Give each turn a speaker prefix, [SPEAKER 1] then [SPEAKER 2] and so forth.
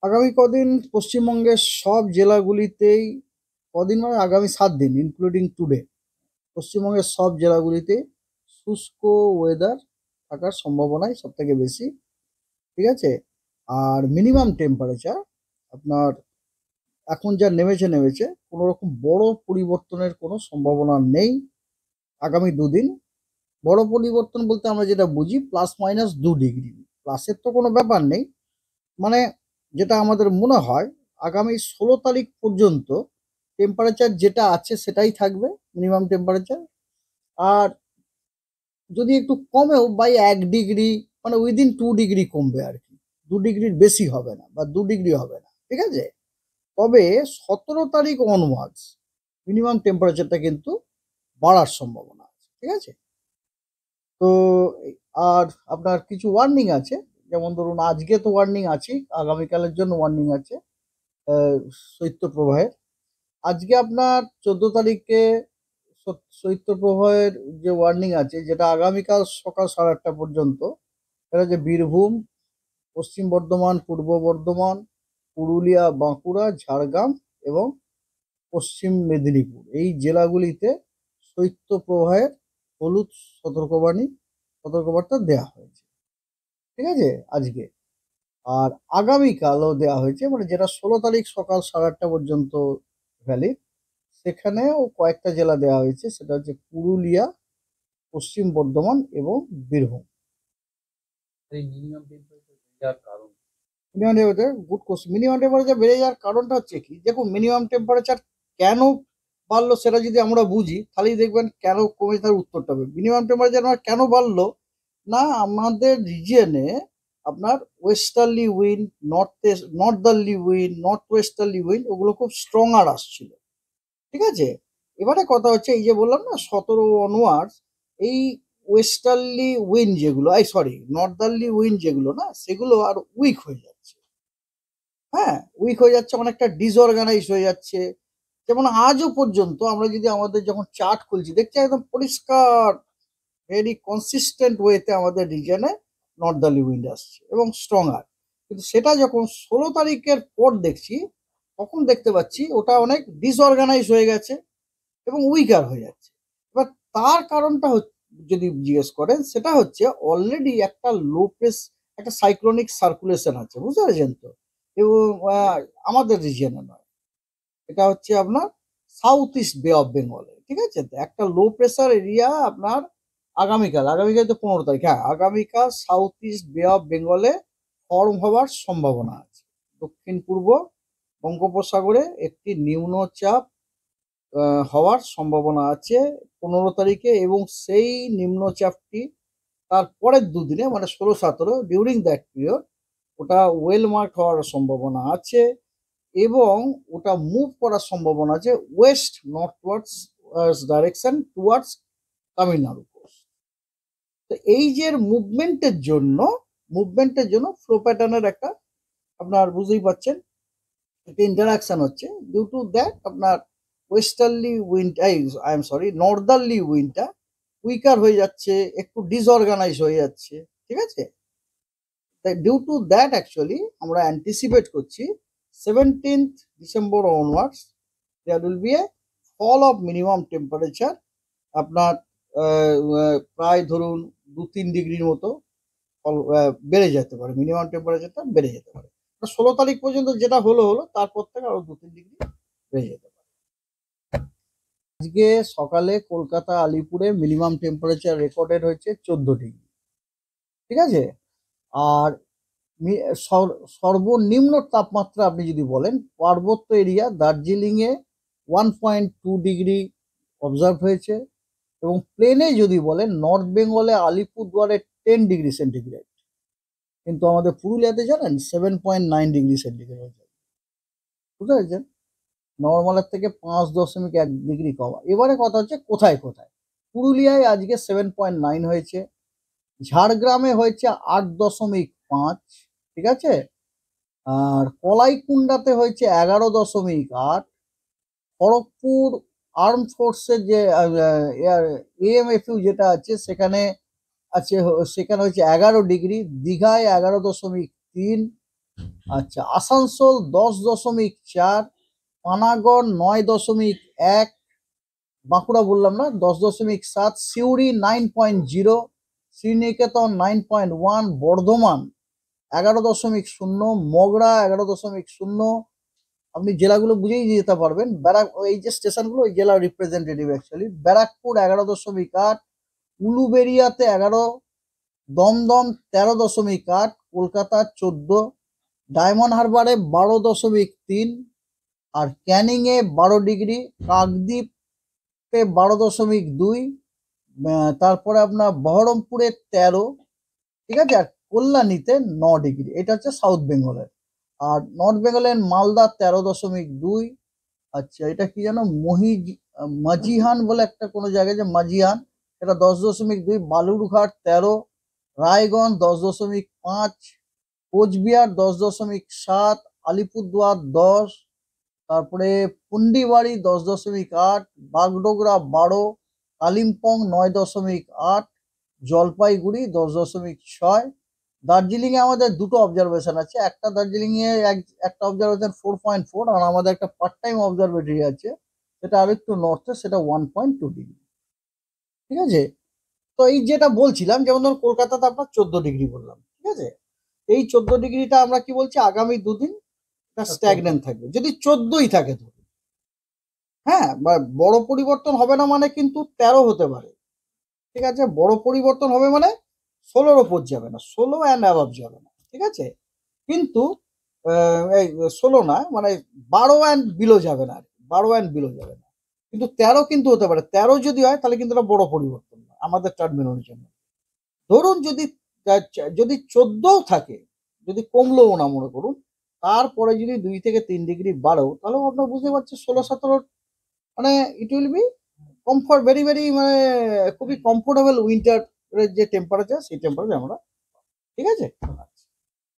[SPEAKER 1] আগামী কদিন পশ্চিমবঙ্গের সব জেলাগুলিতেই কদিন মানে আগামী 7 দিন ইনক্লুডিং টুডে পশ্চিমবঙ্গের সব জেলাগুলিতে শুষ্ক ওয়েদার থাকার সম্ভাবনাই সব থেকে বেশি। ঠিক আছে। আর মিনিমাম টেম্পারেচার আপনার এখন যা নেমেছে কোনো রকম বড় পরিবর্তনের কোনো সম্ভাবনা নেই আগামী 2 দিন। বড় পরিবর্তন বলতে আমরা যেটা বুঝি +- 2 ডিগ্রি, প্লাসের তো কোনো ব্যাপার নেই। মানে যেটা আমাদের মনে হয় আগামী 16 তারিখ পর্যন্ত টেম্পারেচার যেটা আছে সেটাই থাকবে, মিনিমাম টেম্পারেচার। আর যদি একটু কমেও বাই 1 ডিগ্রি, মানে উইদিন 2 ডিগ্রি কমবে আর কি, 2 ডিগ্রির বেশি হবে না বা 2 ডিগ্রি হবে না। ঠিক আছে। তবে 17 তারিখ অনওয়ার্ডস মিনিমাম টেম্পারেচারটা কিন্তু বাড়ার সম্ভাবনা আছে। ঠিক আছে। তো আর আপনার কিছু ওয়ার্নিং আছে, যেমন ধরুন আজকে তো ওয়ার্নিং আছে, আগামীকালের জন্য ওয়ার্নিং আছে শৈত্যপ্রবাহের। আজকে আপনার 14 তারিখে শৈত্যপ্রবাহের যে ওয়ার্নিং আছে, যেটা আগামীকাল সকাল 8:30 পর্যন্ত। এটা যে বীরভূম, পশ্চিম বর্ধমান, পূর্ব বর্ধমান, পুরুলিয়া, বাঁকুড়া, ঝাড়গ্রাম এবং পশ্চিম মেদিনীপুর এই জেলাগুলিতে শৈত্যপ্রবাহের হলুদ সতর্কবার্তা দেওয়া হয়েছে। ঠিক আছে আজকে। আর আগামীকালও দেওয়া হয়েছে, মানে যেটা 16 তারিখ সকাল 8:30 পর্যন্ত ভ্যালিড। সেখানেও কয়েকটা জেলা দেওয়া হয়েছে, সেটা হচ্ছে পুরুলিয়া, পশ্চিম বর্ধমান এবং Birbhum. Minimum temperature, good question. Minimum temperature বেড়ে যাওয়ার কারণটা হচ্ছে কি, দেখুন মিনিমাম টেম্পারেচার কেন বাড়লো সেটা যদি আমরা বুঝি তাহলেই দেখবেন কেন কমেছে তার উত্তরটা হবে। মিনিমাম টেম্পারেচার আমার কেন বাড়লো, না আমাদের রিজিয়নে আপনার westerly wind, north westerly wind ওগুলো খুব স্ট্রং আর আসছিল। ঠিক আছে। এবারে কথা হচ্ছে এই যে বললাম না 17 অনওয়ার্ডস এই ওয়েস্টার্লি উইন্ড যেগুলো, এই সরি নর্দার্লি উইন্ড যেগুলো না, সেগুলো আর উইক হয়ে যাচ্ছে। হ্যাঁ, উইক হয়ে যাচ্ছে, অনেকটা ডিসঅর্গানাইজ হয়ে যাচ্ছে। যেমন আজও পর্যন্ত আমরা যদি আমাদের যখন চার্ট খুলছি দেখছি একদম পরিষ্কার ভেরি কনসিস্টেন্ট ওয়েতে আমাদের রিজনে নর্দার্লি উইন্ড আসছে এবং স্ট্রঙ্গার। কিন্তু সেটা যখন 16 তারিখের পর দেখছি, তখন দেখতে পাচ্ছি ওটা অনেক ডিসঅর্গানাইজ হয়ে গেছে এবং উইকার হয়ে যাচ্ছে। এবার তার কারণটা যদি জিজ্ঞেস করেন, সেটা হচ্ছে অলরেডি একটা লো প্রেস, একটা সাইক্লোনিক সার্কুলেশন আছে, বুঝতে পেরেছেন তো। এবং আমাদের রিজিয়নে নয়, এটা হচ্ছে আপনার সাউথ ইস্ট বে অফ বেঙ্গলে। ঠিক আছে। তো একটা লো প্রেসার এরিয়া আপনার আগামীকাল তো 15 তারিখ, হ্যাঁ আগামীকাল সাউথ ইস্ট বে অফ বেঙ্গলে ফর্ম হওয়ার সম্ভাবনা আছে। দক্ষিণ পূর্ব বঙ্গোপসাগরে একটি নিম্নচাপ হওয়ার সম্ভাবনা আছে 15 তারিখে, এবং সেই নিম্নচাপটি তার পরের 2 দিনে মানে 16-17 ডিউরিং দ্যাট পিরিয়ড ওটা ওয়েল মার্ক হওয়ার সম্ভাবনা আছে, এবং ওটা মুভ করার সম্ভাবনা আছে west northwards direction towards Tamil Nadu coast. তো এই যে মুভমেন্টের জন্য ফ্লো প্যাটার্নের একটা আপনার বুঝতেই পারছেন একটা ইন্টারাকশন হচ্ছে। ডিউ টু দ্যাট আপনার westerly wind, I am sorry northerly উইন্ডটা উইকার হয়ে যাচ্ছে, একটু ডিসঅর্গানাইজ হয়ে যাচ্ছে। ঠিক আছে। তাই ডিউ টু দ্যাট অ্যাকচুয়ালি আমরা অ্যান্টিসিপেট করছি 17 December onwards there will be a fall of minimum temperature. আপনার প্রায় ধরুন 2-3 ডিগ্রির মতো বেড়ে যেতে পারে, মিনিমাম টেম্পারেচারটা বেড়ে যেতে পারে। 16 তারিখ পর্যন্ত যেটা হলো হলো, তারপর থেকে আরো 2-3 ডিগ্রি বেড়ে যেতে পারে। আজকে সকালে কলকাতা আলিপুরে মিনিমাম টেম্পারেচার রেকর্ডেড হয়েছে 14 ডিগ্রি। ঠিক আছে। আর সর্বনিম্ন তাপমাত্রা আপনি যদি বলেন, পার্বত্য এরিয়া দার্জিলিং এ 1.2 ডিগ্রি অবজার্ভ হয়েছে, এবং প্লেনে যদি বলেন নর্থ বেঙ্গলে আলিপুরদুয়ারে 10 ডিগ্রি সেন্টিগ্রেড। কিন্তু আমাদের পুরুলিয়াতে জানেন 7.9 ডিগ্রি সেন্টিগ্রেড হয়েছে। বুঝতে পেরেছেন। নর্মালের থেকে 5.1 ডিগ্রি কমা। এবারে কথা হচ্ছে কোথায় কোথায়। পুরুলিয়ায় আজকে 7.9 হয়েছে, ঝাড়গ্রামে হয়েছে 8.5। ঠিক আছে। আর কলাইকুণ্ডাতে হয়েছে 11.8। খড়গপুর আর্ম ফোর্সের যে এএমএফইউ যেটা আছে সেখানে আছে, সেখানে হচ্ছে 11 ডিগ্রি। দীঘায় 11.3। আচ্ছা, আসানসোল 10.4, পানাগড় 9.1, বাঁকুড়া বললাম না 10.7, সিউড়ি 9.0, শ্রীনিকেতন 9.1, বর্ধমান 11.0, মগরা 11.0। আপনি জেলাগুলো বুঝেই যেতে পারবেন। এই যে স্টেশনগুলো ওই জেলার রিপ্রেজেন্টেটিভ অ্যাকচুয়ালি। ব্যারাকপুর 11.8, উলুবেড়িয়াতে 11, দমদম 13.8, কলকাতা 14, ডায়মন্ড হারবারে 12.3, আর ক্যানিংয়ে 12 ডিগ্রি, কাকদ্বীপে 12.2, তারপরে আপনার বহরমপুরে 13, ঠিক আছে, আর কল্যাণীতে 9 ডিগ্রি। এটা হচ্ছে সাউথ বেঙ্গলের। আর নর্থ বেঙ্গলের মালদা 13.2। আচ্ছা, এটা কি জানো, মাঝিহান বলে একটা কোনো জায়গায়, যে মাঝিহান, এটা 10.2, বালুরঘাট 13, রায়গঞ্জ 10.5, কোচবিহার 10.7, আলিপুরদুয়ার 10, তারপরে পুন্ডিবাড়ি 10.8, বাগডোগরা 12, কালিম্পং 9.8, জলপাইগুড়ি 10.6। দার্জিলিং এ আমাদের দুটো অবজারভেশন আছে, একটা দার্জিলিং এ একটা অবজারভেশন 4.4, আর আমাদের একটা পার্ট টাইম অবজারভেটরি আছে সেটা আরেকটু নর্থে, সেটা 1.2 ডিগ্রি। ঠিক আছে, তো এই যেটা বলছিলাম, যেমন ধরুন কলকাতাতে আপনার 14 ডিগ্রি বললাম, ঠিক আছে, এই 14 ডিগ্রিটা আমরা কি বলছি, আগামী দুদিন স্ট্যাগনেন্ট থাকবে, যদি 14ই থাকে তো। হ্যাঁ, বড় পরিবর্তন হবে না মানে কিন্তু 13 হতে পারে। ঠিক আছে, বড় পরিবর্তন হবে মানে 16-র ওপর যাবে না, 16 অ্যান্ড অ্যাবাভ যাবে না। ঠিক আছে, কিন্তু এই 16 না, মানে 12 অ্যান্ড বিলো যাবে না, 12 অ্যান্ড বিলো যাবে না, কিন্তু 13 কিন্তু হতে পারে। 13 যদি হয় তাহলে কিন্তু এটা বড় পরিবর্তন না আমাদের টার্মিনোলজির জন্য। ধরুন যদি 14ও থাকে, যদি কমলেও না মনে করুন, তারপরে যদি 2 থেকে 3 ডিগ্রি বাড়েও, তাহলেও আপনার বুঝতে পারছেন 16-17, মানে it will be comfort, very very, মানে খুবই কমফোর্টেবল উইন্টার যে টেম্পারেচার, সেই টেম্পারেচার আমরা। ঠিক আছে।